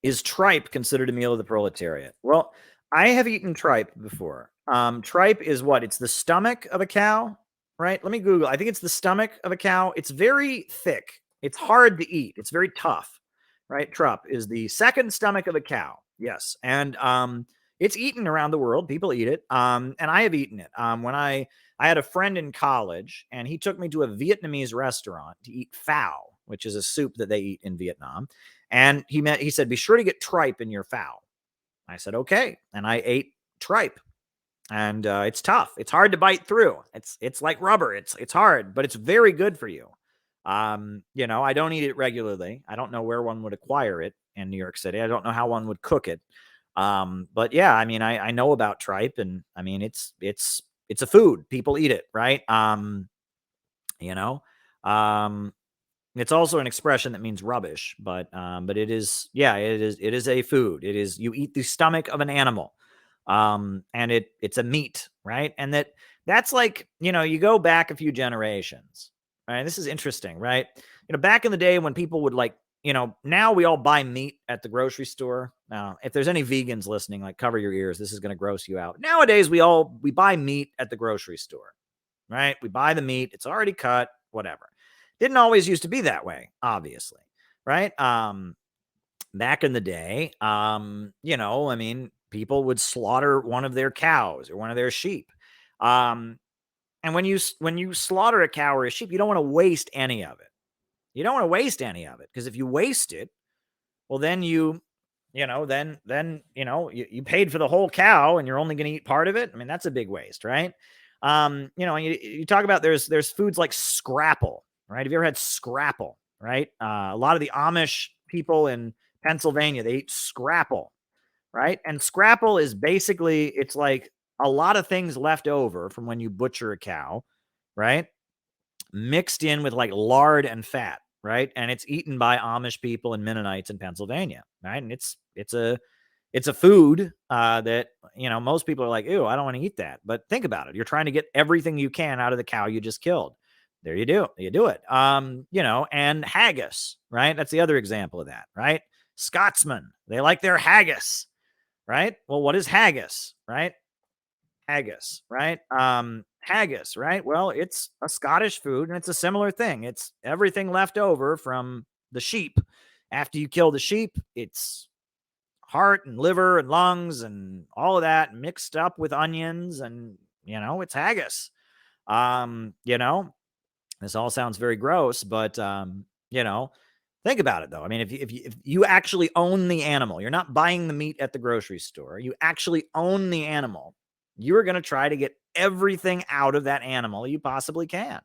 Is tripe considered a meal of the proletariat? Well, I have eaten tripe before. Tripe is what? It's the stomach of a cow, right? Let me Google. I think it's the stomach of a cow. It's very thick. It's hard to eat. It's very tough, right? Tripe is the second stomach of a cow. Yes, and it's eaten around the world. People eat it, and I have eaten it. When I had a friend in college, and he took me to a Vietnamese restaurant to eat phao, which is a soup that they eat in Vietnam. And he said, be sure to get tripe in your phao. I said, okay. And I ate tripe. And it's tough. It's hard to bite through. It's like rubber. It's hard, but it's very good for you. I don't eat it regularly. I don't know where one would acquire it in New York City. I don't know how one would cook it. But yeah, I mean, I know about tripe, and I mean, it's a food. People eat it, right? You know, um, it's also an expression that means rubbish, but it is, yeah, it is a food. It is, you eat the stomach of an animal. And it's a meat, right? And that's like, you go back a few generations. Right? This is interesting, right? Back in the day when people would like, now we all buy meat at the grocery store. Now, if there's any vegans listening, like cover your ears. This is going to gross you out. Nowadays, we buy meat at the grocery store, right? We buy the meat, it's already cut, whatever. Didn't always used to be that way, obviously, right? Back in the day, I mean, people would slaughter one of their cows or one of their sheep. Um, and when you slaughter a cow or a sheep, you don't want to waste any of it. You don't want to waste any of it because if you waste it, well, then you paid for the whole cow and you're only going to eat part of it. I mean, that's a big waste, right? You talk about there's foods like scrapple, right? Have you ever had scrapple, right? A lot of the Amish people in Pennsylvania, they eat scrapple, right? And scrapple is basically, it's like a lot of things left over from when you butcher a cow, right? Mixed in with like lard and fat, right? And it's eaten by Amish people and Mennonites in Pennsylvania, right? And it's a food that most people are like, ew, I don't want to eat that. But think about it. You're trying to get everything you can out of the cow you just killed. There you do. You do it. And haggis, right? That's the other example of that, right? Scotsmen, they like their haggis, right? Well, what is haggis, right? Haggis, right? Haggis, right? Well, it's a Scottish food and it's a similar thing. It's everything left over from the sheep. After you kill the sheep, it's heart and liver and lungs and all of that mixed up with onions, and it's haggis. um you know this all sounds very gross, but think about it though. I mean, if you actually own the animal, you're not buying the meat at the grocery store, you actually own the animal, you're going to try to get everything out of that animal you possibly can.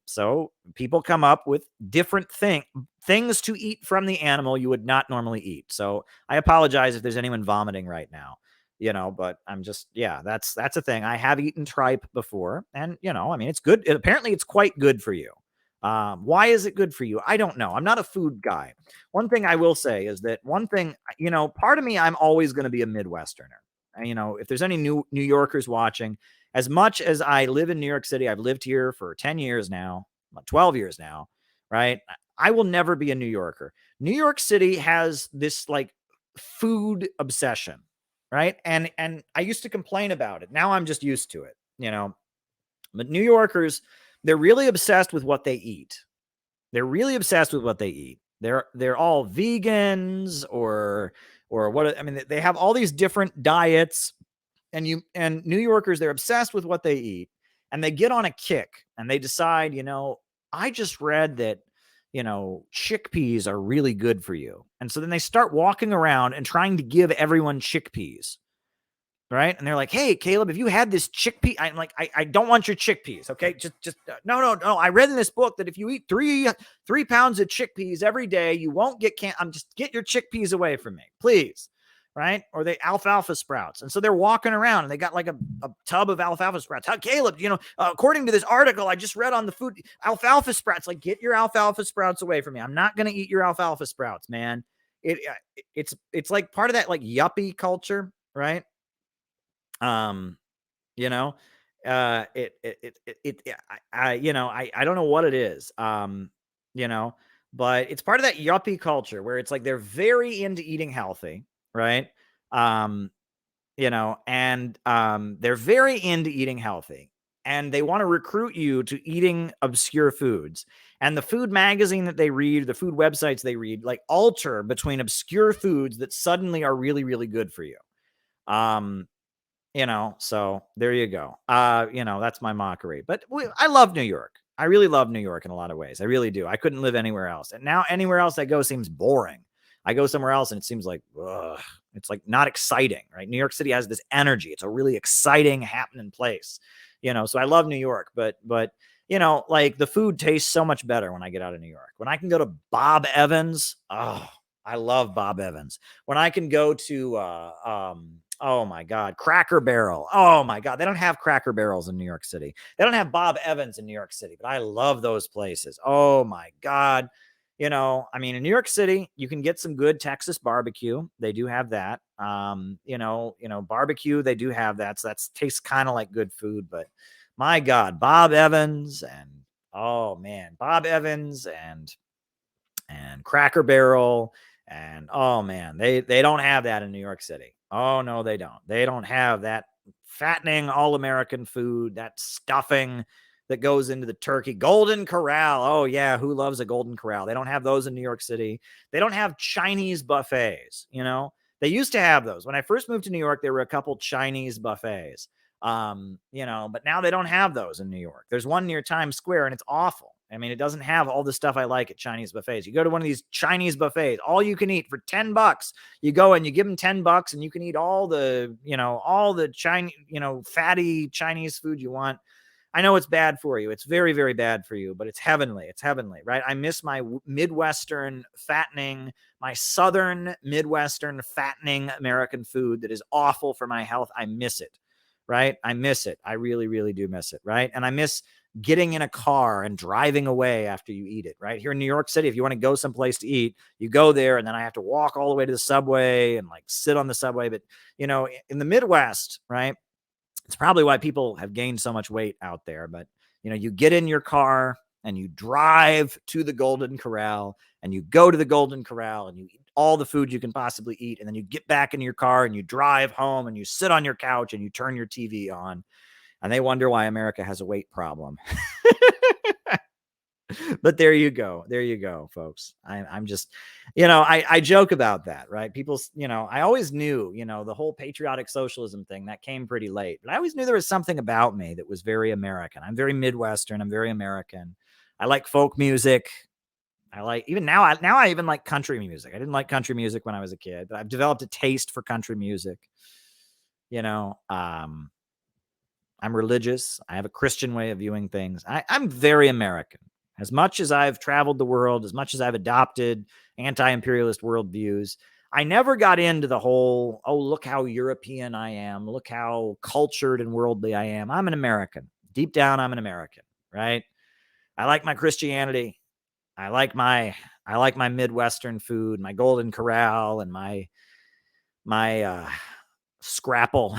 So people come up with different things to eat from the animal you would not normally eat. So I apologize if there's anyone vomiting right now, but I'm just, yeah, that's a thing. I have eaten tripe before, and I mean, it's good. Apparently it's quite good for you. Why is it good for you? I don't know. I'm not a food guy. One thing I will say is that part of me, I'm always going to be a Midwesterner. If there's any New Yorkers watching, as much as I live in New York City, I've lived here for 10 years now, 12 years now, right? I will never be a New Yorker. New York City has this like food obsession, right? And I used to complain about it. Now I'm just used to it. But New Yorkers, they're really obsessed with what they eat. They're really obsessed with what they eat. They're all vegans or what, I mean, they have all these different diets, and New Yorkers, they're obsessed with what they eat, and they get on a kick and they decide, I just read that, chickpeas are really good for you. And so then they start walking around and trying to give everyone chickpeas. Right. And they're like, hey, Caleb, if you had this chickpea, I'm like, I don't want your chickpeas. Okay. Just no. I read in this book that if you eat 3 pounds of chickpeas every day, you won't get I'm just get your chickpeas away from me, please. Right. Or they alfalfa sprouts. And so they're walking around and they got like a tub of alfalfa sprouts. How, Caleb, according to this article I just read on the food, alfalfa sprouts, like, get your alfalfa sprouts away from me. I'm not going to eat your alfalfa sprouts, man. It's like part of that like yuppie culture. Right. um you know it I don't know what it is. you know but it's part of that yuppie culture where it's like they're very into eating healthy, right? Um, they're very into eating healthy, and they want to recruit you to eating obscure foods. And the food magazine that they read, the food websites they read, like alter between obscure foods that suddenly are really, really good for you. Um, so there you go. That's my mockery. But I love New York. I really love New York in a lot of ways. I really do. I couldn't live anywhere else. And now anywhere else I go seems boring. I go somewhere else and it seems like, ugh, it's like not exciting, right? New York City has this energy. It's a really exciting, happening place, so I love New York, but like the food tastes so much better when I get out of New York. When I can go to Bob Evans, oh, I love Bob Evans. When I can go to, oh my God, Cracker Barrel. Oh my God, they don't have Cracker Barrels in New York City. They don't have Bob Evans in New York City, but I love those places. Oh my God. In New York City, you can get some good Texas barbecue. They do have that. Barbecue, they do have that. So that tastes kind of like good food, but my God, Bob Evans and oh man, Bob Evans and Cracker Barrel and oh man, they don't have that in New York City. Oh no, they don't. They don't have that fattening all-American food, that stuffing that goes into the turkey. Golden Corral. Oh yeah, who loves a Golden Corral? They don't have those in New York City. They don't have Chinese buffets, They used to have those. When I first moved to New York, there were a couple Chinese buffets. But now they don't have those in New York. There's one near Times Square and it's awful. It doesn't have all the stuff I like at Chinese buffets. You go to one of these Chinese buffets, all you can eat for $10. You go and you give them $10 and you can eat all the Chinese, fatty Chinese food you want. I know it's bad for you. It's very, very bad for you, but it's heavenly. It's heavenly, right? I miss my Midwestern fattening, my Southern Midwestern fattening American food that is awful for my health. I miss it, right? I miss it. I really, really do miss it, right? And I miss getting in a car and driving away after you eat it, right? Here in New York City, if you want to go someplace to eat, you go there and then I have to walk all the way to the subway and like sit on the subway. But, in the Midwest, right? It's probably why people have gained so much weight out there. But, you get in your car and you drive to the Golden Corral and you go to the Golden Corral and you eat all the food you can possibly eat. And then you get back in your car and you drive home and you sit on your couch and you turn your TV on and they wonder why America has a weight problem. But there you go. There you go, folks. I'm just, I joke about that, right? People, I always knew, the whole patriotic socialism thing that came pretty late, but I always knew there was something about me that was very American. I'm very Midwestern. I'm very American. I like folk music. I like even now. I even like country music. I didn't like country music when I was a kid, but I've developed a taste for country music. I'm religious. I have a Christian way of viewing things. I'm very American. As much as I've traveled the world, as much as I've adopted anti-imperialist worldviews, I never got into the whole, oh, look how European I am. Look how cultured and worldly I am. I'm an American. Deep down, I'm an American, right? I like my Christianity. I like my Midwestern food, my Golden Corral and my scrapple.